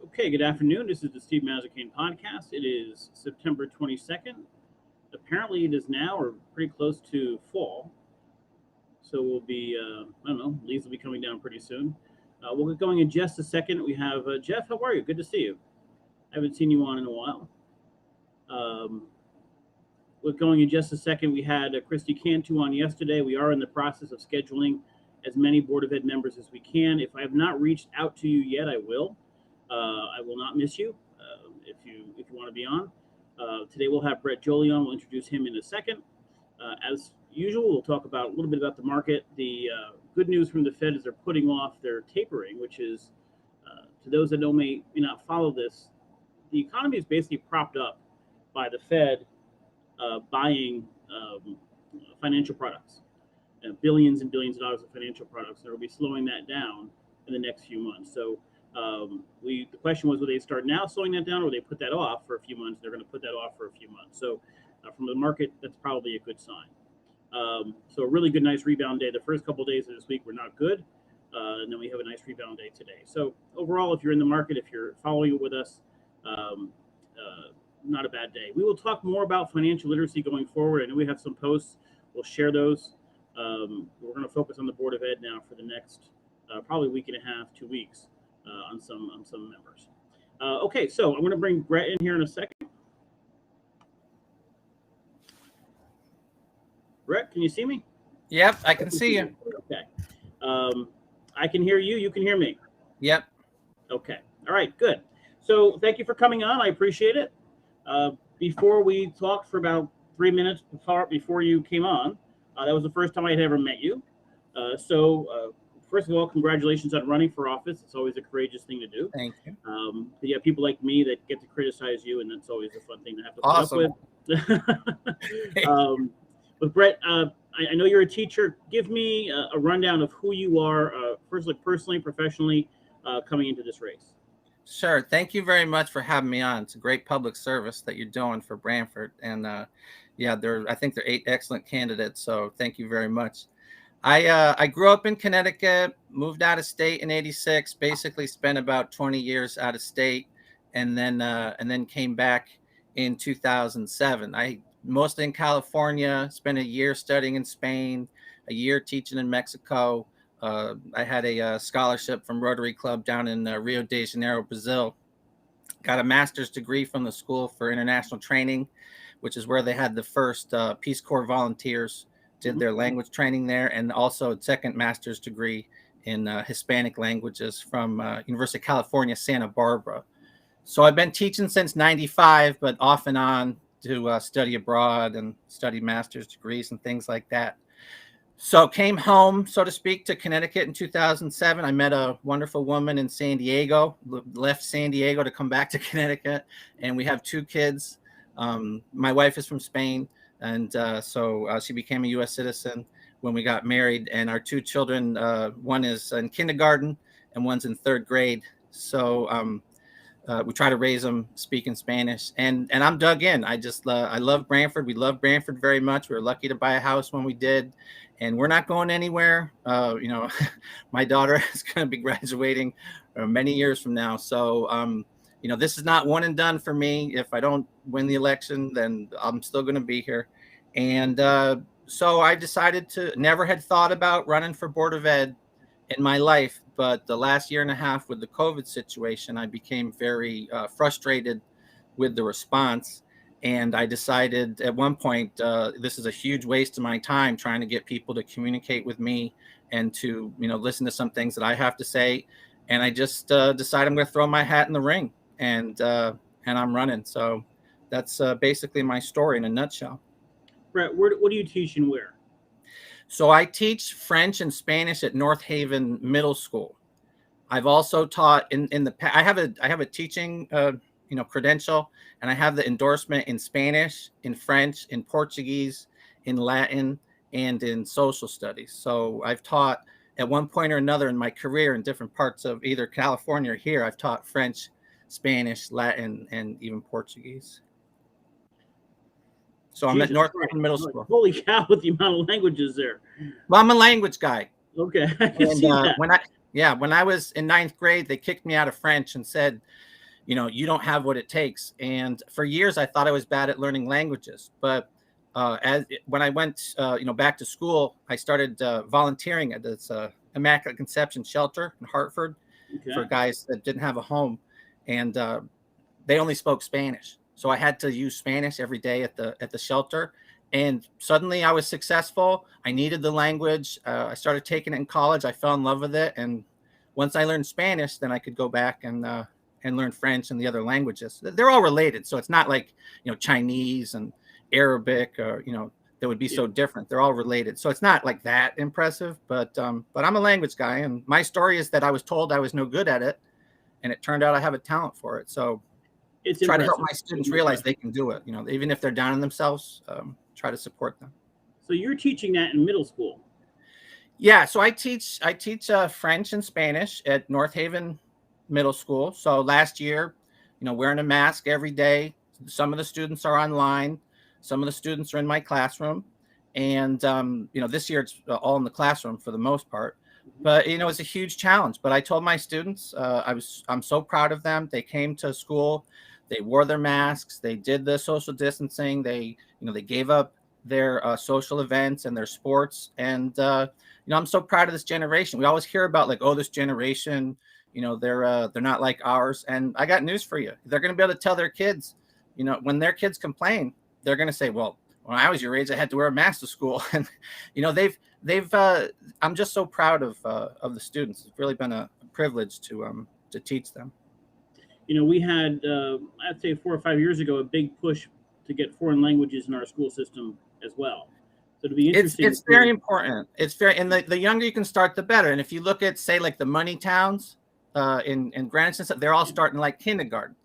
Okay, good afternoon. This is the Steve Mazzacane podcast. It is September 22nd. Apparently, it is now or pretty close to fall. So we'll be, I don't know, leaves will be coming down pretty soon. We'll get going in just a second. We have Jeff. How are you? Good to see you. I haven't seen you on in a while. Um, we're going in just a second. We had Christy Cantu on yesterday. We are in the process of scheduling as many Board of Ed members as we can. If I have not reached out to you yet, I will. I will not miss you if you want to be on. Today we'll have Brett Joly on. We'll introduce him in a second. As usual, we'll talk about a little bit about the market. The good news from the Fed is they're putting off their tapering, which is to those that may not follow this, the economy is basically propped up by the Fed buying financial products, billions and billions of dollars of financial products. They'll be slowing that down in the next few months. So the question was, will they start now slowing that down, or will they put that off for a few months? They're going to put that off for a few months. So from the market, that's probably a good sign. So a really good, nice rebound day. The first couple of days of this week were not good, and then we have a nice rebound day today. So overall, if you're in the market, if you're following it with us, not a bad day. We will talk more about financial literacy going forward. I know we have some posts. We'll share those. We're going to focus on the Board of Ed now for the next probably week and a half, 2 weeks on some members. Okay, so I'm going to bring Brett in here in a second. Brett, can you see me? Yep, I can see you. Okay. I can hear you. You can hear me. Yep. Okay. All right, good. So thank you for coming on. I appreciate it. Before we talked for about 3 minutes before you came on, that was the first time I had ever met you. First of all, congratulations on running for office. It's always a courageous thing to do. Thank you. You have people like me that get to criticize you, and that's always a fun thing to have to put up with. But Brett, I know you're a teacher. Give me a rundown of who you are, personally, professionally, coming into this race. Sure. Thank you very much for having me on. It's a great public service that you're doing for Brantford. And I think they're 8 excellent candidates. So thank you very much. I grew up in Connecticut, moved out of state in '86, basically spent about 20 years out of state, and then came back in 2007. I mostly in California, spent a year studying in Spain, a year teaching in Mexico. I had a scholarship from Rotary Club down in Rio de Janeiro, Brazil. Got a master's degree from the School for International Training, which is where they had the first Peace Corps volunteers, did their language training there, and also a second master's degree in Hispanic languages from University of California, Santa Barbara. So I've been teaching since '95, but off and on to study abroad and study master's degrees and things like that. So came home, so to speak, to Connecticut in 2007. I met a wonderful woman in San Diego, left San Diego to come back to Connecticut, and we have 2 kids. My wife is from Spain, and so she became a U.S. citizen when we got married, and our 2 children, one is in kindergarten and one's in 3rd grade. So we try to raise them speaking Spanish, and I'm dug in. I love Brantford. We love Brantford very much. We were lucky to buy a house when we did, and we're not going anywhere. My daughter is going to be graduating many years from now. So, this is not one and done for me. If I don't win the election, then I'm still going to be here. And so I decided never had thought about running for Board of Ed in my life, but the last year and a half with the COVID situation, I became very frustrated with the response. And I decided at one point, this is a huge waste of my time trying to get people to communicate with me and to, listen to some things that I have to say. And I just decided I'm going to throw my hat in the ring, and I'm running. So that's basically my story in a nutshell. Brett, what do you teach and where? So I teach French and Spanish at North Haven Middle School. I've also taught I have a teaching credential, and I have the endorsement in Spanish, in French, in Portuguese, in Latin, and in social studies. So I've taught at one point or another in my career in different parts of either California or here. I've taught French, Spanish, Latin, and even Portuguese. So I'm at North Haven Middle School. Holy cow, with the amount of languages there. Well, I'm a language guy. Okay. When I was in 9th grade, they kicked me out of French and said, you don't have what it takes. And for years, I thought I was bad at learning languages. But when I went, back to school, I started volunteering at this Immaculate Conception shelter in Hartford for Okay. guys that didn't have a home, and they only spoke Spanish. So I had to use Spanish every day at the shelter. And suddenly I was successful. I needed the language. I started taking it in college. I fell in love with it. And once I learned Spanish, then I could go back and learn French and the other languages. They're all related. So it's not like, Chinese and Arabic or, that would be so different. They're all related. So it's not like that impressive, but I'm a language guy. And my story is that I was told I was no good at it. And it turned out I have a talent for it. So It's try to impressive. help my students realize they can do it. Even if they're down on themselves, try to support them. So you're teaching that in middle school. Yeah, so I teach French and Spanish at North Haven Middle School. So last year, wearing a mask every day. Some of the students are online. Some of the students are in my classroom, and this year it's all in the classroom for the most part. But it's a huge challenge. But I told my students, I'm so proud of them. They came to school, they wore their masks, they did the social distancing, they gave up their social events and their sports, and I'm so proud of this generation. We always hear about like, oh, this generation, they're not like ours. And I got news for you. They're going to be able to tell their kids, when their kids complain, they're going to say, well, when I was your age, I had to wear a mask to school. And they've I'm just so proud of the students. It's really been a privilege to teach them. We had I'd say 4 or 5 years ago a big push to get foreign languages in our school system as well. So to be interesting, it's very important. It's very, and the younger you can start, the better. And if you look at, say, like the money towns in Greenwich and stuff, they're all starting like kindergarten.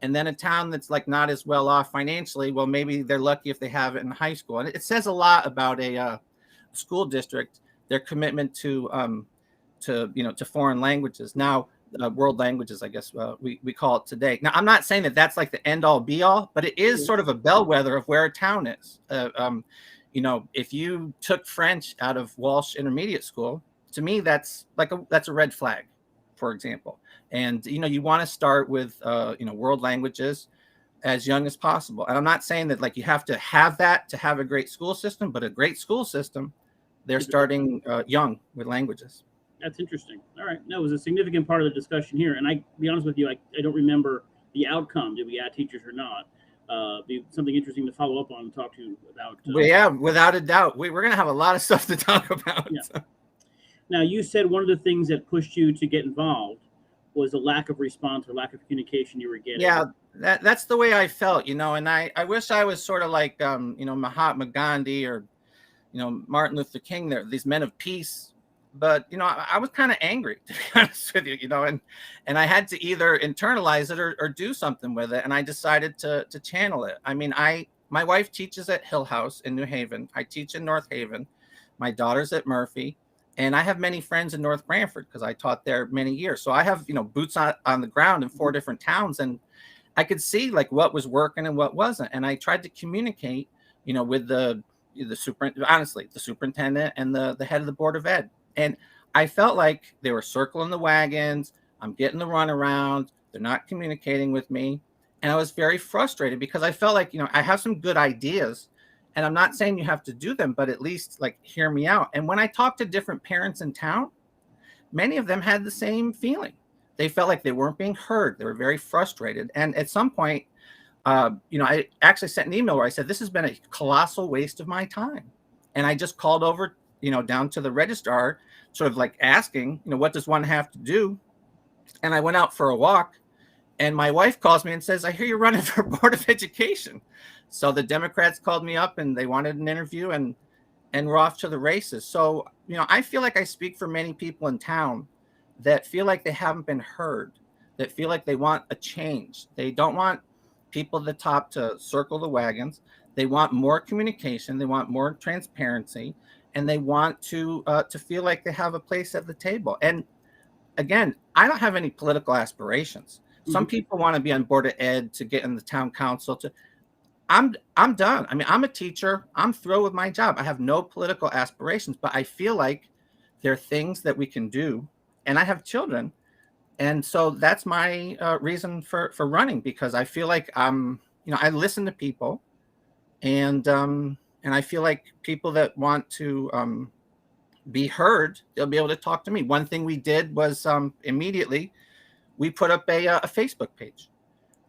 And then a town that's like not as well off financially, well, maybe they're lucky if they have it in high school. And it says a lot about a school district, their commitment to foreign languages. Now, world languages, I guess we call it today. Now, I'm not saying that that's like the end all be all, but it is sort of a bellwether of where a town is. If you took French out of Walsh Intermediate School, to me, that's a red flag, for example. And, you want to start with, world languages as young as possible. And I'm not saying that like you have to have that to have a great school system, but a great school system, they're starting young with languages. That's interesting. All right. No, it was a significant part of the discussion here. And I be honest with you, I don't remember the outcome. Did we add teachers or not? Be something interesting to follow up on and talk to you about. Well, yeah, without a doubt. We're going to have a lot of stuff to talk about. Yeah. Now, you said one of the things that pushed you to get involved was a lack of response or lack of communication you were getting. Yeah, that's the way I felt, and I wish I was sort of like, Mahatma Gandhi or, Martin Luther King, there, these men of peace. But, I was kind of angry, to be honest with you, and I had to either internalize it or do something with it. And I decided to channel it. I mean, my wife teaches at Hill House in New Haven. I teach in North Haven. My daughter's at Murphy. And I have many friends in North Branford because I taught there many years. So I have, boots on the ground in 4 different towns. And I could see like what was working and what wasn't. And I tried to communicate, with the superintendent and the head of the Board of Ed. And I felt like they were circling the wagons. I'm getting the runaround. They're not communicating with me. And I was very frustrated because I felt like, I have some good ideas. And I'm not saying you have to do them, but at least like hear me out. And when I talked to different parents in town, many of them had the same feeling. They felt like they weren't being heard. They were very frustrated. And at some point, I actually sent an email where I said, this has been a colossal waste of my time. And I just called over, down to the registrar, sort of like asking, what does one have to do? And I went out for a walk. And my wife calls me and says, I hear you're running for Board of Education. So the Democrats called me up and they wanted an interview, and we're off to the races. So, I feel like I speak for many people in town that feel like they haven't been heard, that feel like they want a change. They don't want people at the top to circle the wagons. They want more communication. They want more transparency, and they want to feel like they have a place at the table. And again, I don't have any political aspirations. Some people want to be on Board of Ed to get in the town council. I'm done. I mean, I'm a teacher. I'm thrilled with my job. I have no political aspirations, but I feel like there are things that we can do. And I have children, And so that's my reason for running, because I feel like I listen to people, and I feel like people that want to be heard, they'll be able to talk to me. One thing we did was immediately we put up a Facebook page.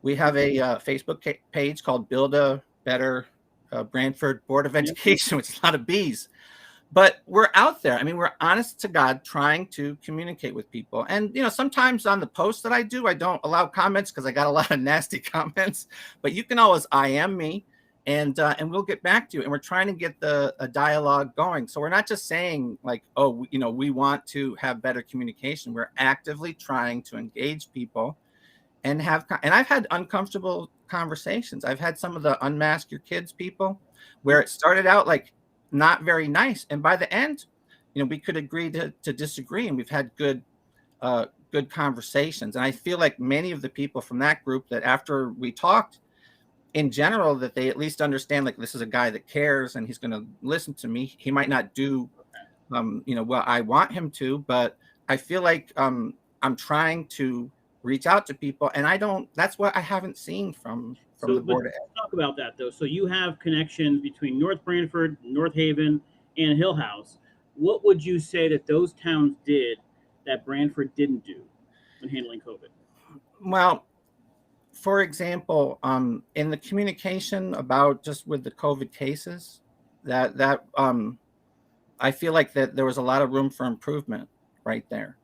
We have a Facebook page called Build a Better Brantford Board of Education, which is a lot of B's. But we're out there. I mean, we're honest to God trying to communicate with people. And, sometimes on the posts that I do, I don't allow comments because I got a lot of nasty comments. But you can always IM me, and we'll get back to you. And we're trying to get a dialogue going. So we're not just saying like, oh, we want to have better communication. We're actively trying to engage people and I've had uncomfortable conversations. I've had some of the unmask your kids people where it started out like not very nice, and by the end, we could agree to disagree, and we've had good conversations. And I feel like many of the people from that group, that after we talked in general, that they at least understand like this is a guy that cares and he's going to listen to me. He might not do what I want him to, but I feel like I'm trying to reach out to people, and that's what I haven't seen from the board. Let's talk about that though. So you have connections between North Brantford, North Haven, and Hill House. What would you say that those towns did that Brantford didn't do when handling COVID? Well, for example, in the communication about just with the COVID cases, that I feel like that there was a lot of room for improvement right there.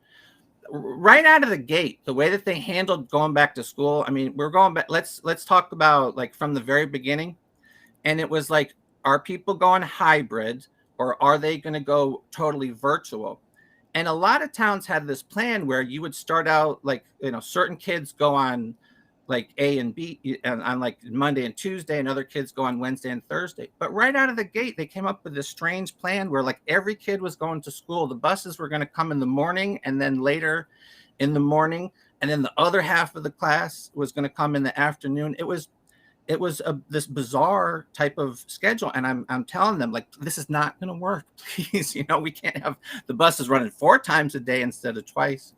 Right out of the gate, the way that they handled going back to school. I mean, we're going back. Let's talk about like from the very beginning. And it was like, are people going hybrid, or are they going to go totally virtual? And a lot of towns had this plan where you would start out like, certain kids go on like A and B on like Monday and Tuesday, and other kids go on Wednesday and Thursday. But right out of the gate, they came up with this strange plan where like every kid was going to school. The buses were going to come in the morning and then later in the morning. And then the other half of the class was going to come in the afternoon. It was this bizarre type of schedule. And I'm telling them like, this is not going to work. Please, we can't have the buses running 4 times a day instead of twice.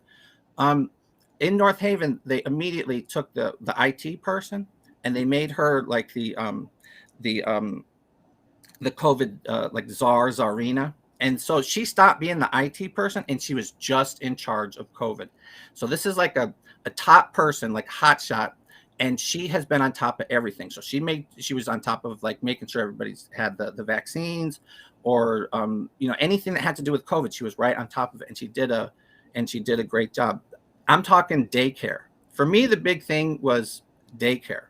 In North Haven, they immediately took the IT person and they made her like the COVID like czarina. And so she stopped being the IT person and she was just in charge of COVID. So this is like a top person, like hotshot, and she has been on top of everything. So she was on top of like making sure everybody's had the vaccines, or anything that had to do with COVID. She was right on top of it, and she did a great job. I'm talking daycare. For me, the big thing was daycare.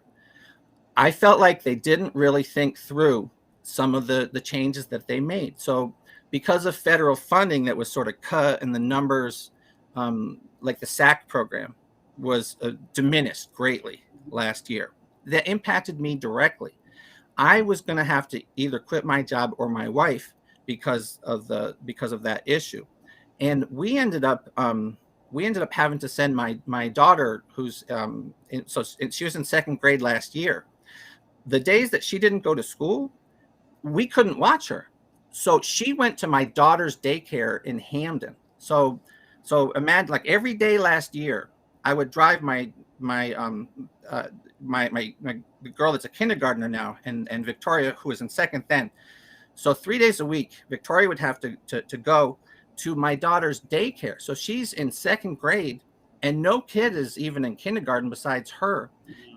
I felt like they didn't really think through some of the changes that they made. So because of federal funding that was sort of cut, and the numbers, like the SAC program was diminished greatly last year, that impacted me directly. I was going to have to either quit my job or my wife because of that issue. And we ended up having to send my daughter, who's she was in 2nd grade last year. The days that she didn't go to school, we couldn't watch her. So she went to my daughter's daycare in Hamden. So imagine like every day last year, I would drive my girl that's a kindergartner now, and Victoria, who was in 2nd then. So 3 days a week, Victoria would have to go to my daughter's daycare. So she's in 2nd grade, and no kid is even in kindergarten besides her.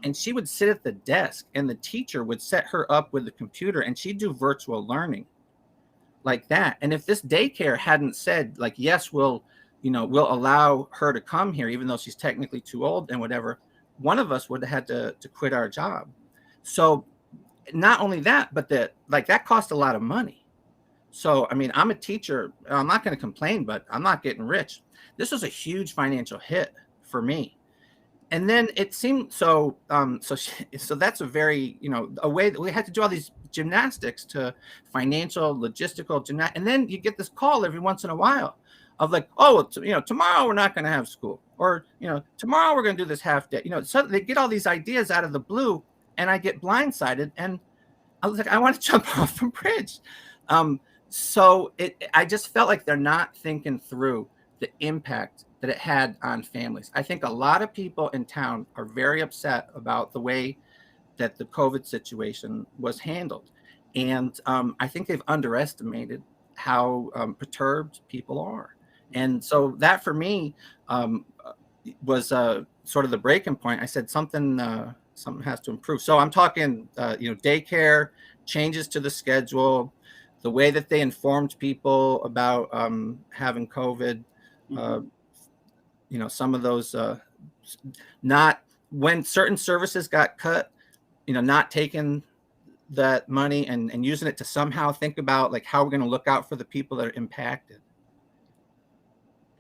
And she would sit at the desk, and the teacher would set her up with the computer, and she'd do virtual learning like that. And if this daycare hadn't said like, yes, we'll allow her to come here, even though she's technically too old and whatever, one of us would have had to quit our job. So not only that, but that cost a lot of money. So, I mean, I'm a teacher. I'm not going to complain, but I'm not getting rich. This was a huge financial hit for me. And then it seemed so that's a very, a way that we had to do all these gymnastics to financial, logistical gymnastics. And then you get this call every once in a while of like, oh, tomorrow we're not going to have school, or, tomorrow we're going to do this half day, so they get all these ideas out of the blue, and I get blindsided, and I was like, I want to jump off a bridge. So I just felt like they're not thinking through the impact that it had on families. I think a lot of people in town are very upset about the way that the COVID situation was handled. And I think they've underestimated how perturbed people are. And so that for me was sort of the breaking point. I said something has to improve. So I'm talking, daycare, changes to the schedule, the way that they informed people about having COVID. Some of those not when certain services got cut, not taking that money and using it to somehow think about like how we're going to look out for the people that are impacted.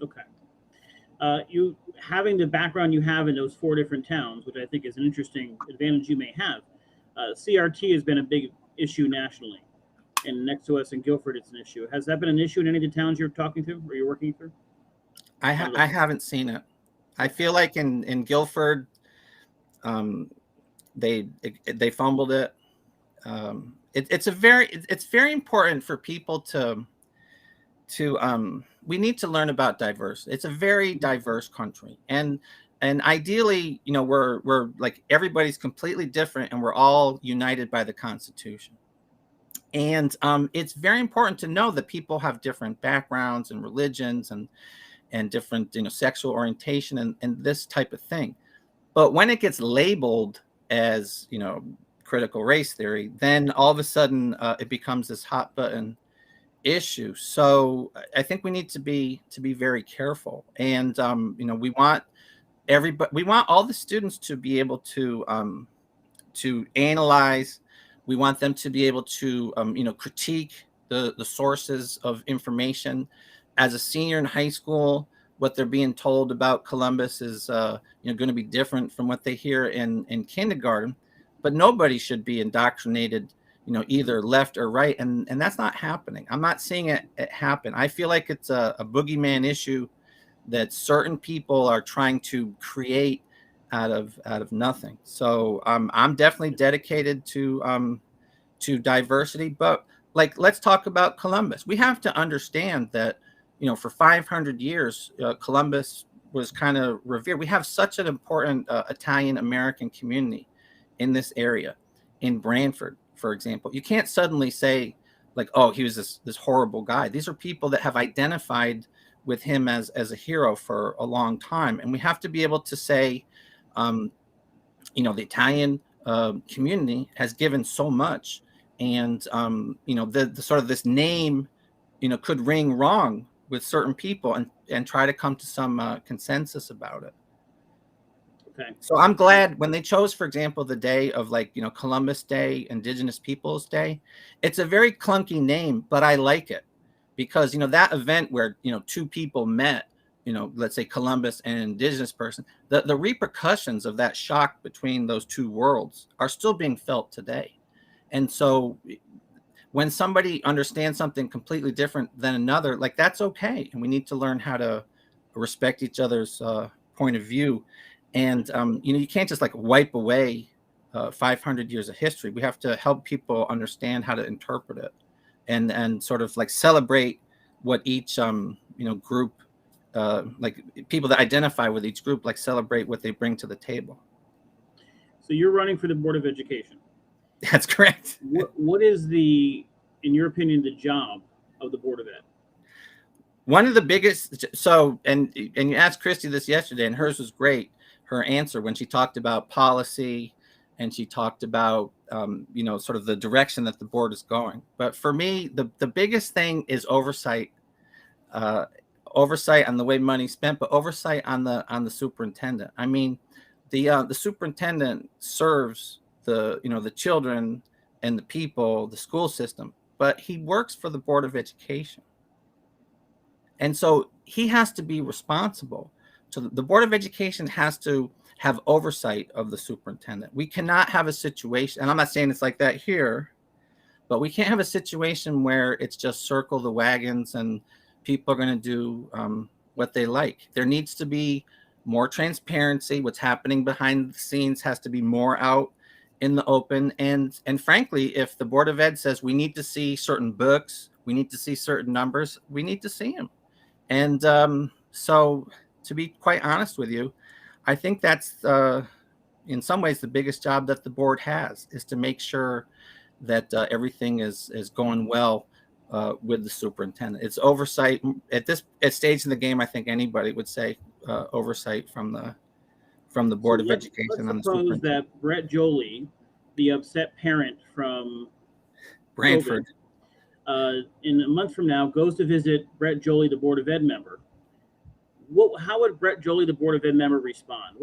Okay. You having the background you have in those 4 different towns, which I think is an interesting advantage you may have. CRT has been a big issue nationally, and next to us in Guilford, it's an issue. Has that been an issue in any of the towns you're talking to or you're working through? I haven't seen it. I feel like in Guilford, they fumbled it. It's very important for people to we need to learn about diversity. It's a very diverse country, and ideally, we're like everybody's completely different, and we're all united by the Constitution. And it's very important to know that people have different backgrounds and religions and different sexual orientation and this type of thing. But when it gets labeled as critical race theory, then all of a sudden it becomes this hot button issue. So I think we need to be very careful. And we want all the students to be able to analyze. We want them to be able to critique the sources of information. As a senior in high school, what they're being told about Columbus is going to be different from what they hear in kindergarten. But nobody should be indoctrinated either left or right, and that's not happening. I'm not seeing it happen. I feel like it's a boogeyman issue that certain people are trying to create out of nothing. So I'm definitely dedicated to diversity. But like, let's talk about Columbus. We have to understand that for 500 years Columbus was kind of revered. We have such an important Italian American community in this area, in Brantford, for example. You can't suddenly say like, oh, he was this horrible guy. These are people that have identified with him as a hero for a long time. And we have to be able to say, the Italian community has given so much. And, the sort of this name, could ring wrong with certain people and try to come to some consensus about it. Okay. So I'm glad when they chose, for example, the day of Columbus Day, Indigenous Peoples Day. It's a very clunky name, but I like it because, that event where, 2 people met, let's say Columbus and an Indigenous person, the repercussions of that shock between those 2 worlds are still being felt today. And so when somebody understands something completely different than another, like that's okay. And we need to learn how to respect each other's point of view. And, you can't just like wipe away 500 years of history. We have to help people understand how to interpret it and sort of like celebrate what each, group, like people that identify with each group, like celebrate what they bring to the table. So you're running for the Board of Education. That's correct. What is in your opinion, the job of the Board of Ed? One of the biggest, and you asked Christy this yesterday, and hers was great. Her answer when she talked about policy and she talked about, sort of the direction that the board is going. But for me, the biggest thing is oversight on the way money's spent, but oversight on the superintendent. I mean, the superintendent serves the children and the people, the school system, but he works for the Board of Education. And so he has to be responsible. So the Board of Education has to have oversight of the superintendent. We cannot have a situation, and I'm not saying it's like that here, but we can't have a situation where it's just circle the wagons and people are going to do what they like. There needs to be more transparency. What's happening behind the scenes has to be more out in the open. And frankly, if the Board of Ed says we need to see certain books, we need to see certain numbers, we need to see them. And so to be quite honest with you, I think that's in some ways the biggest job that the board has, is to make sure that everything is going well with the superintendent. It's oversight at this stage in the game. I think anybody would say oversight from the So Board of let's Education on the suppose superintendent. that Brett Joly, the upset parent from Branford. COVID, in a month from now, goes to visit Brett Joly, the Board of Ed member. How would Brett Joly, the Board of Ed member, respond?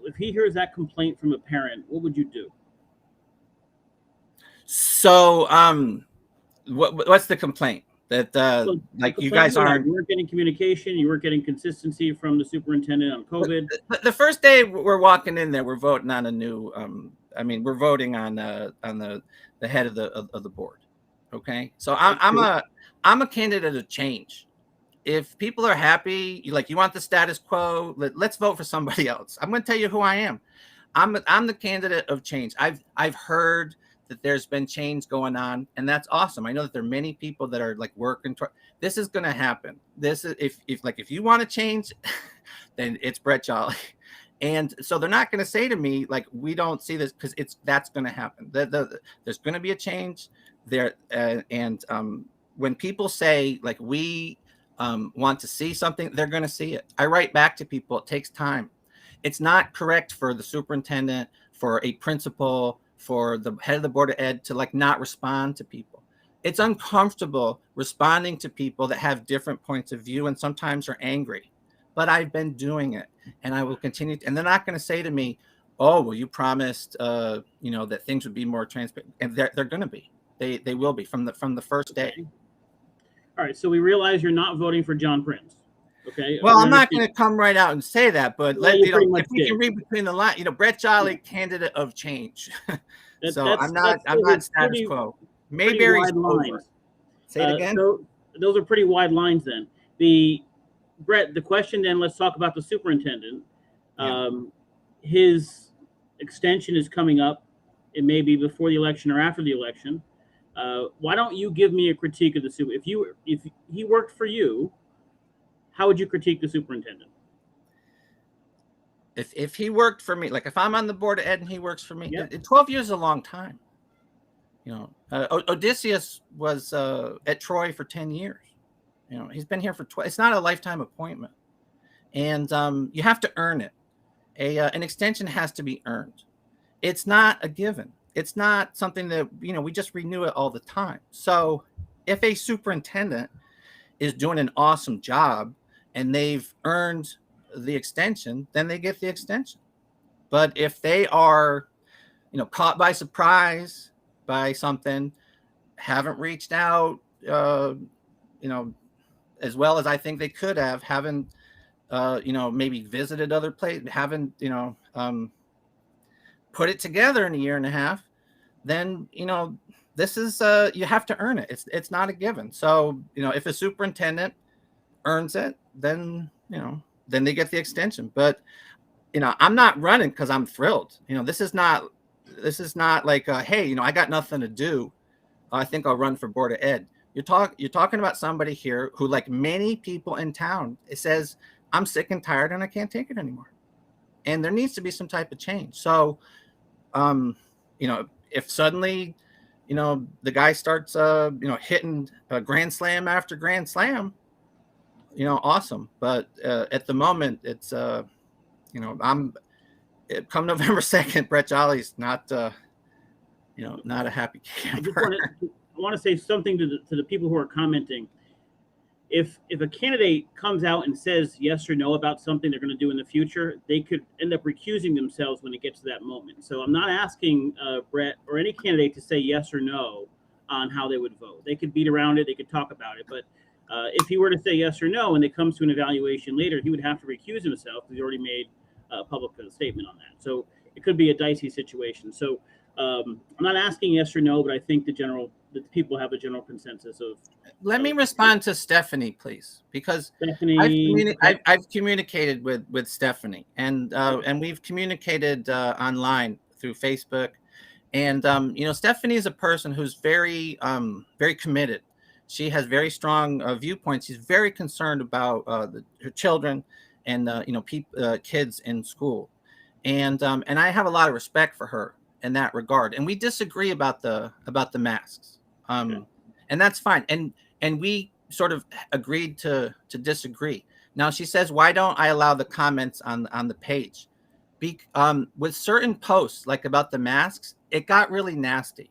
If he hears that complaint from a parent, what would you do? So, what's the complaint? That Well, like you guys aren't. You weren't getting communication. You weren't getting consistency from the superintendent on COVID. The first day we're walking in there, we're voting on a new. We're voting on the head of the board. Okay, so I'm a candidate of change. If people are happy, you want the status quo, let's vote for somebody else. I'm going to tell you who I am. I'm the candidate of change. I've heard that there's been change going on, and that's awesome. I know that there are many people that are working. This is going to happen. This is if you want to change, then it's Brett Joly. And so they're not going to say to me we don't see this, because that's going to happen. There's going to be a change there, and when people say we want to see something, they're going to see it. I write back to people. It takes time. It's not correct for the superintendent, for a principal, for the head of the Board of Ed to not respond to people. It's uncomfortable responding to people that have different points of view and sometimes are angry. But I've been doing it, and I will continue. And they're not going to say to me, "Oh, well, you promised, that things would be more transparent." And they're going to be. They will be from the first day. Okay. All right. So we realize you're not voting for John Prince. Okay. Well, I'm not going to come right out and say that, but if we can read between the lines, Brett Joly, candidate of change. So I'm not status quo. Mayberry's over. Say it again. So those are pretty wide lines then. Brett, the question then, let's talk about the superintendent. Yeah. His extension is coming up. It may be before the election or after the election. Why don't you give me a critique of the super? If he worked for you, how would you critique the superintendent? If he worked for me, if I'm on the Board of Ed and he works for me, 12 years is a long time. Odysseus was at Troy for 10 years. He's been here for 12. It's not a lifetime appointment, and you have to earn it. An extension has to be earned. It's not a given. It's not something that we just renew it all the time. So if a superintendent is doing an awesome job and they've earned the extension, then they get the extension. But if they are, caught by surprise by something, haven't reached out, as well as I think they could have, haven't, maybe visited other places, haven't, put it together in a year and a half, then, this is, you have to earn it. It's not a given. So, if a superintendent earns it, then, then they get the extension. But, I'm not running because I'm thrilled. This is not like, hey, I got nothing to do. I think I'll run for Board of Ed. You're talking about somebody here who, like many people in town, it says, I'm sick and tired and I can't take it anymore. And there needs to be some type of change. So, if suddenly, the guy starts, hitting a grand slam after grand slam, awesome. But at the moment, it's, come November 2nd, Brett Joly's not, not a happy camper. I want to say something to the people who are commenting. If a candidate comes out and says yes or no about something they're going to do in the future, they could end up recusing themselves when it gets to that moment. So I'm not asking Brett or any candidate to say yes or no on how they would vote. They could beat around it. They could talk about it. But if he were to say yes or no and it comes to an evaluation later, he would have to recuse himself because he already made a public statement on that. So it could be a dicey situation. So I'm not asking yes or no, but I think the people have a general consensus of. Let me respond to Stephanie, please, because Stephanie, I've communicated with Stephanie, and we've communicated online through Facebook, and Stephanie is a person who's very very committed. She has very strong viewpoints. She's very concerned about her children, and kids in school, and I have a lot of respect for her in that regard. And we disagree about the masks, and that's fine. And we sort of agreed to disagree. Now she says, why don't I allow the comments on the page? With certain posts like about the masks, it got really nasty,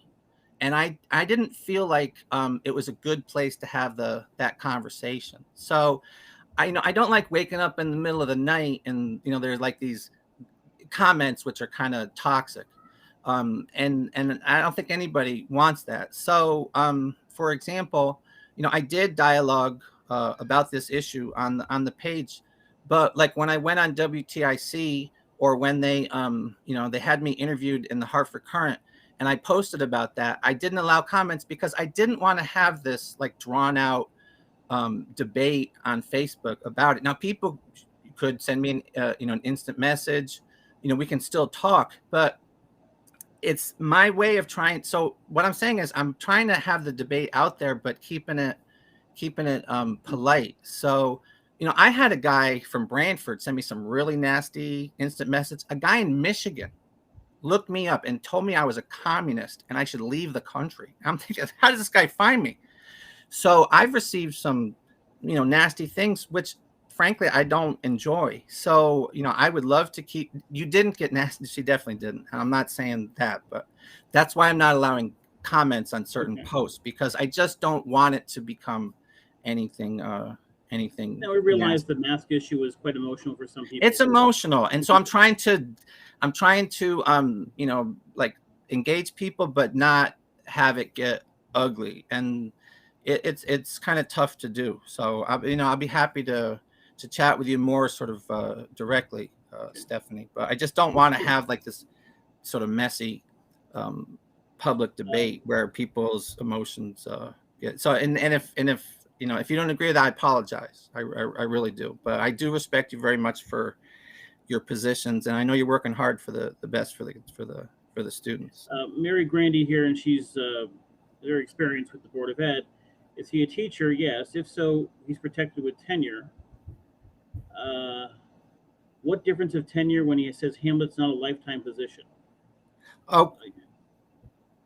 and I didn't feel like it was a good place to have that conversation. So I don't like waking up in the middle of the night and there's like these comments which are kind of toxic, and I don't think anybody wants that. So for example, I did dialogue about this issue on the page, but like when I went on WTIC, or when they they had me interviewed in the Hartford Current, and I posted about that, I didn't allow comments because I didn't want to have this like drawn out debate on Facebook about it. Now people could send me an instant message, we can still talk, but it's my way of trying. So what I'm saying is I'm trying to have the debate out there, but keeping it polite. So I had a guy from Brantford send me some really nasty instant message. A guy in Michigan looked me up and told me I was a communist and I should leave the country. I'm thinking, how does this guy find me? So I've received some nasty things, which frankly I don't enjoy. So I would love to keep. You didn't get nasty. She definitely didn't, and I'm not saying that, but that's why I'm not allowing comments on certain posts, because I just don't want it to become anything. Now we realize the mask issue is quite emotional for some people. It's emotional, and so I'm trying to like engage people, but not have it get ugly, and it's kind of tough to do. So I'll be happy to chat with you more sort of directly, Stephanie, but I just don't want to have like this sort of messy public debate where people's emotions get so. And if if you don't agree with that, I apologize. I really do, but I do respect you very much for your positions, and I know you're working hard for the best for the students. Mary Grandy here, and she's very experienced with the Board of Ed. Is he a teacher? Yes. If so, he's protected with tenure. What difference of tenure when he says Hamlet's not a lifetime position? Oh,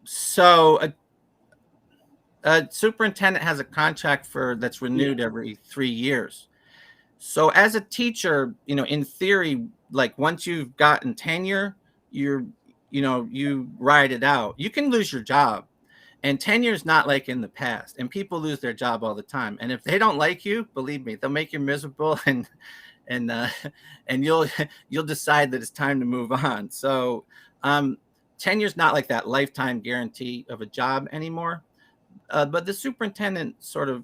so a superintendent has a contract that's renewed every 3 years. So as a teacher, in theory, like once you've gotten tenure, you ride it out. You can lose your job. And tenure is not like in the past, and people lose their job all the time. And if they don't like you, believe me, they'll make you miserable, and you'll decide that it's time to move on. So tenure is not like that lifetime guarantee of a job anymore. But the superintendent sort of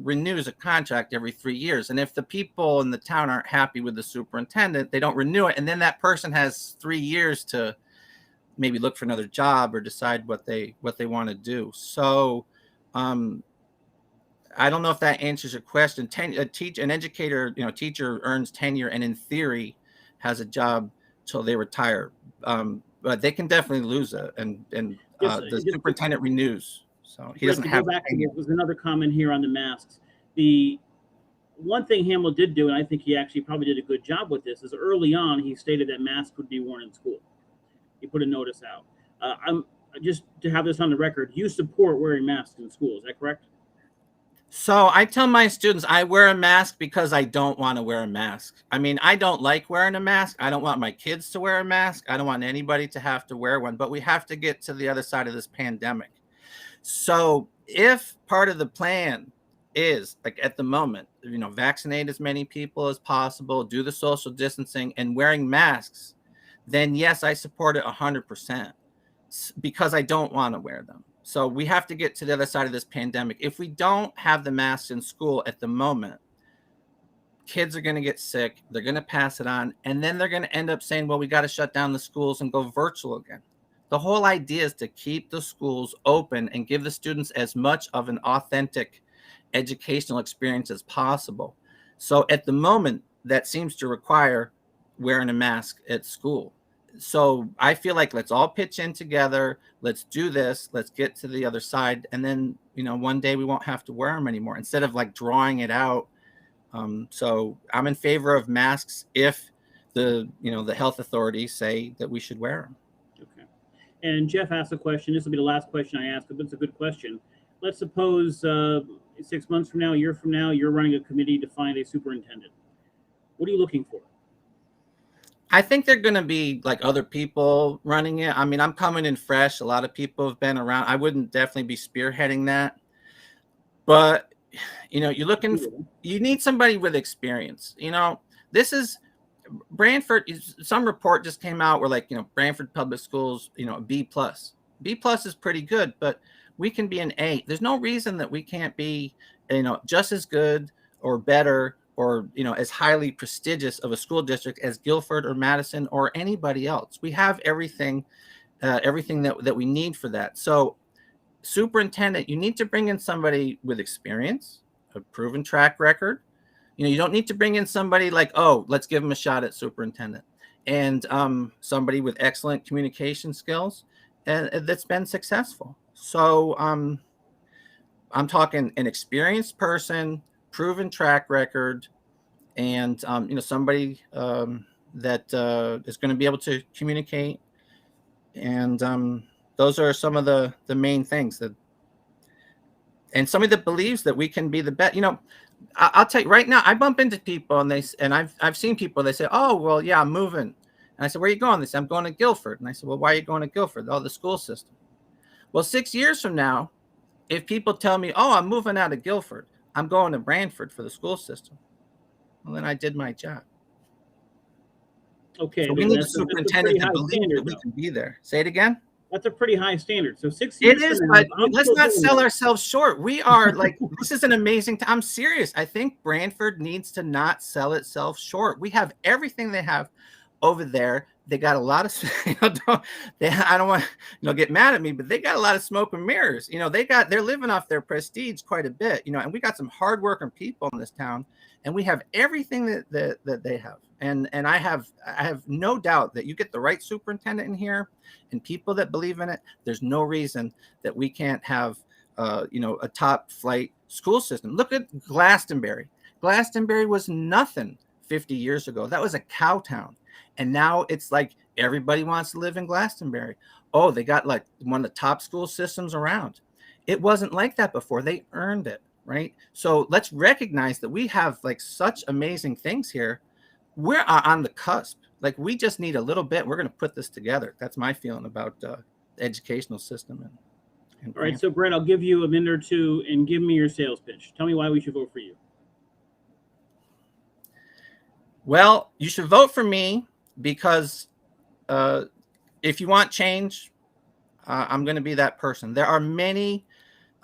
renews a contract every 3 years, and if the people in the town aren't happy with the superintendent, they don't renew it, and then that person has 3 years to maybe look for another job or decide what they want to do. So I don't know if that answers your question. An educator, teacher earns tenure and in theory has a job till they retire, but they can definitely lose it, and the superintendent renews, so he doesn't have tenure. There's another comment here on the masks. The one thing Hamill did do, and I think he actually probably did a good job with this, is early on he stated that masks would be worn in school. He put a notice out. I'm just to have this on the record. You support wearing masks in school, is that correct? So I tell my students I wear a mask because I don't want to wear a mask. I mean, I don't like wearing a mask. I don't want my kids to wear a mask. I don't want anybody to have to wear one, but we have to get to the other side of this pandemic. So if part of the plan is, like at the moment, vaccinate as many people as possible, do the social distancing and wearing masks, then yes, I support it 100% because I don't want to wear them. So we have to get to the other side of this pandemic. If we don't have the masks in school at the moment, kids are going to get sick. They're going to pass it on. And then they're going to end up saying, well, we got to shut down the schools and go virtual again. The whole idea is to keep the schools open and give the students as much of an authentic educational experience as possible. So at the moment, that seems to require wearing a mask at school. So I feel like let's all pitch in together. Let's do this. Let's get to the other side. And then, one day we won't have to wear them anymore, instead of like drawing it out So I'm in favor of masks if the health authorities say that we should wear them. Okay. And Jeff asked a question. This will be the last question I ask, but it's a good question. Let's suppose 6 months from now, a year from now, you're running a committee to find a superintendent. What are you looking for? I think they're going to be like other people running it. I mean, I'm coming in fresh. A lot of people have been around. I wouldn't definitely be spearheading that. But, you need somebody with experience. This is Branford. Some report just came out where Branford Public Schools, B plus. B plus is pretty good, but we can be an A. There's no reason that we can't be, just as good or better or as highly prestigious of a school district as Guilford or Madison or anybody else. We have everything that we need for that. So superintendent, you need to bring in somebody with experience, a proven track record. You don't need to bring in somebody like, oh, let's give them a shot at superintendent, and somebody with excellent communication skills and that's been successful. So I'm talking an experienced person, proven track record, and somebody that is going to be able to communicate. And those are some of the main things and somebody that believes that we can be the best. I'll tell you right now, I bump into people and I've seen people, they say, oh, well, yeah, I'm moving. And I said, where are you going? They say, I'm going to Guilford. And I said, well, why are you going to Guilford? Oh, the school system. Well, 6 years from now, if people tell me, oh, I'm moving out of Guilford, I'm going to Branford for the school system, well, then I did my job. Okay. So we need a superintendent to believe that we can be there. Say it again. That's a pretty high standard. So 6 years. It is, but let's not sell ourselves short. We are this is an amazing time. I'm serious. I think Branford needs to not sell itself short. We have everything they have over there. They got a lot of, I don't want get mad at me, but they got a lot of smoke and mirrors. They're living off their prestige quite a bit. And we got some hardworking people in this town, and we have everything that they have. And I have no doubt that you get the right superintendent in here and people that believe in it. There's no reason that we can't have a top flight school system. Look at Glastonbury. Glastonbury was nothing 50 years ago. That was a cow town. And now it's like everybody wants to live in Glastonbury. Oh, they got like one of the top school systems around. It wasn't like that before. They earned it, right? So let's recognize that we have such amazing things here. We're on the cusp. We just need a little bit. We're going to put this together. That's my feeling about the educational system. All right. So, Brett, I'll give you a minute or two and give me your sales pitch. Tell me why we should vote for you. Well, you should vote for me because if you want change, I'm going to be that person. There are many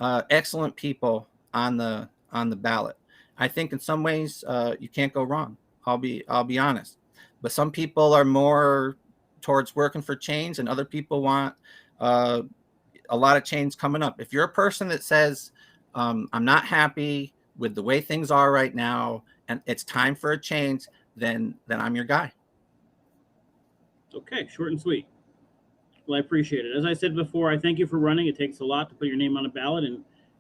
excellent people on the ballot. I think in some ways you can't go wrong. I'll be honest. But some people are more towards working for change, and other people want a lot of change coming up. If you're a person that says, I'm not happy with the way things are right now, and it's time for a change, then I'm your guy. Okay, short and sweet. Well, I appreciate it. As I said before, I thank you for running. It takes a lot to put your name on a ballot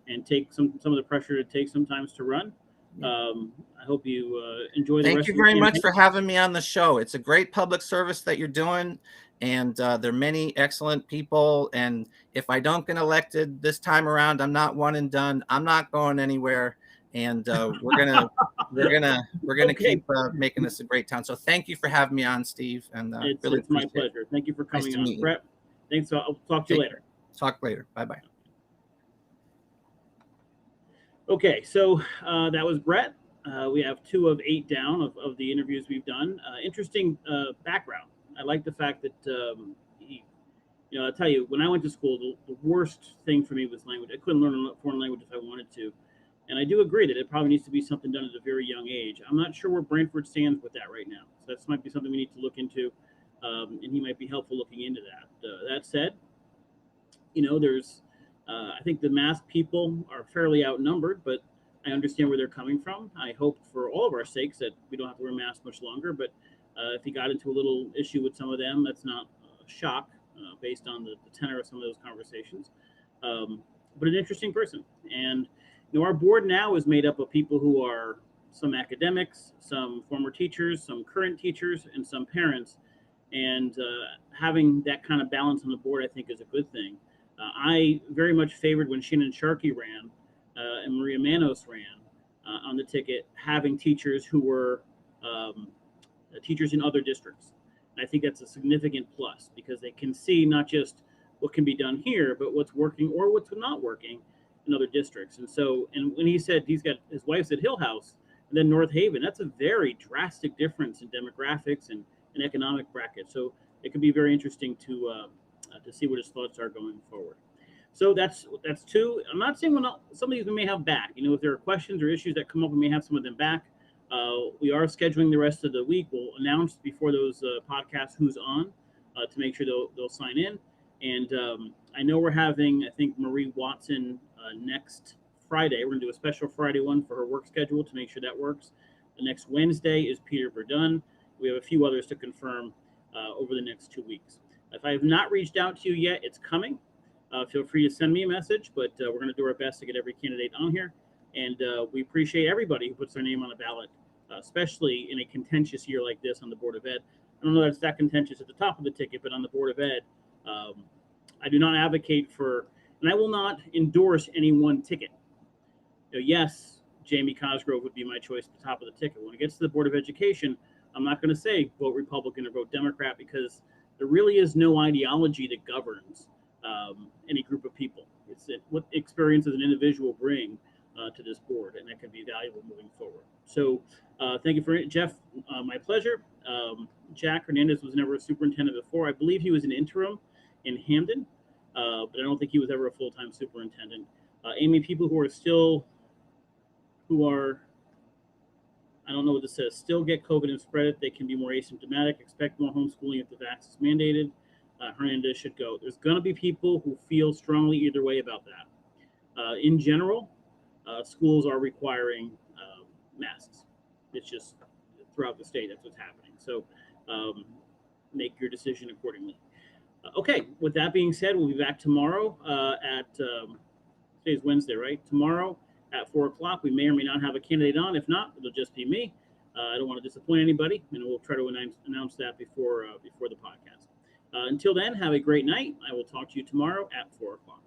and take some of the pressure it takes sometimes to run. I hope you enjoy the rest of the campaign. Thank you very much for having me on the show. It's a great public service that you're doing, and there are many excellent people. And if I don't get elected this time around, I'm not one and done. I'm not going anywhere, and we're gonna okay. Keep making this a great town. So thank you for having me on, Steve. And it's my pleasure. Thank you for coming on, Brett. Thanks. I'll talk to you later. Talk later. Bye-bye. Okay, so that was Brett. We have 2 of 8 down of the interviews we've done. Interesting background. I like the fact that I'll tell you, when I went to school, the worst thing for me was language. I couldn't learn a foreign language if I wanted to. And I do agree that it probably needs to be something done at a very young age. I'm not sure where Branford stands with that right now. So that might be something we need to look into, and he might be helpful looking into that. That said, there's I think the mask people are fairly outnumbered, but I understand where they're coming from. I hope for all of our sakes that we don't have to wear masks much longer, but if he got into a little issue with some of them, that's not a shock based on the tenor of some of those conversations. But an interesting person. And our board now is made up of people who are some academics, some former teachers, some current teachers, and some parents. And having that kind of balance on the board, I think, is a good thing. I very much favored when Shannon Sharkey ran and Maria Manos ran on the ticket, having teachers who were teachers in other districts. And I think that's a significant plus because they can see not just what can be done here, but what's working or what's not working in other districts. And so, and when he said he's got his wife's at Hill House and then North Haven, that's a very drastic difference in demographics and economic bracket. So it could be very interesting to see what his thoughts are going forward. So that's two. I'm not saying some of these we may have back. You know, if there are questions or issues that come up, we may have some of them back. We are scheduling the rest of the week. We'll announce before those podcasts who's on to make sure they'll sign in. And I know we're having, I think, Marie Watson next Friday. We're going to do a special Friday one for her work schedule to make sure that works. The next Wednesday is Peter Verdun. We have a few others to confirm over the next 2 weeks. If I have not reached out to you yet, it's coming. Feel free to send me a message, but we're going to do our best to get every candidate on here. And we appreciate everybody who puts their name on the ballot, especially in a contentious year like this on the Board of Ed. I don't know that it's that contentious at the top of the ticket, but on the Board of Ed, I do not advocate for, and I will not endorse any one ticket. You know, yes, Jamie Cosgrove would be my choice at the top of the ticket. When it gets to the Board of Education, I'm not going to say vote Republican or vote Democrat because there really is no ideology that governs any group of people. It's what experience as an individual bring to this board, and that can be valuable moving forward. So thank you for it, Jeff. My pleasure. Jack Hernandez was never a superintendent before. I believe he was an interim in Hamden, but I don't think he was ever a full-time superintendent. Amy, people who are, I don't know what this says, still get COVID and spread it. They can be more asymptomatic. Expect more homeschooling if the vax is mandated. Hernandez should go. There's going to be people who feel strongly either way about that. In general, schools are requiring masks. It's just throughout the state, that's what's happening. So make your decision accordingly. Okay, with that being said, we'll be back tomorrow at, today's Wednesday, right? Tomorrow at 4 o'clock. We may or may not have a candidate on. If not, it'll just be me. I don't want to disappoint anybody, and we'll try to announce that before the podcast. Until then, have a great night. I will talk to you tomorrow at 4 o'clock.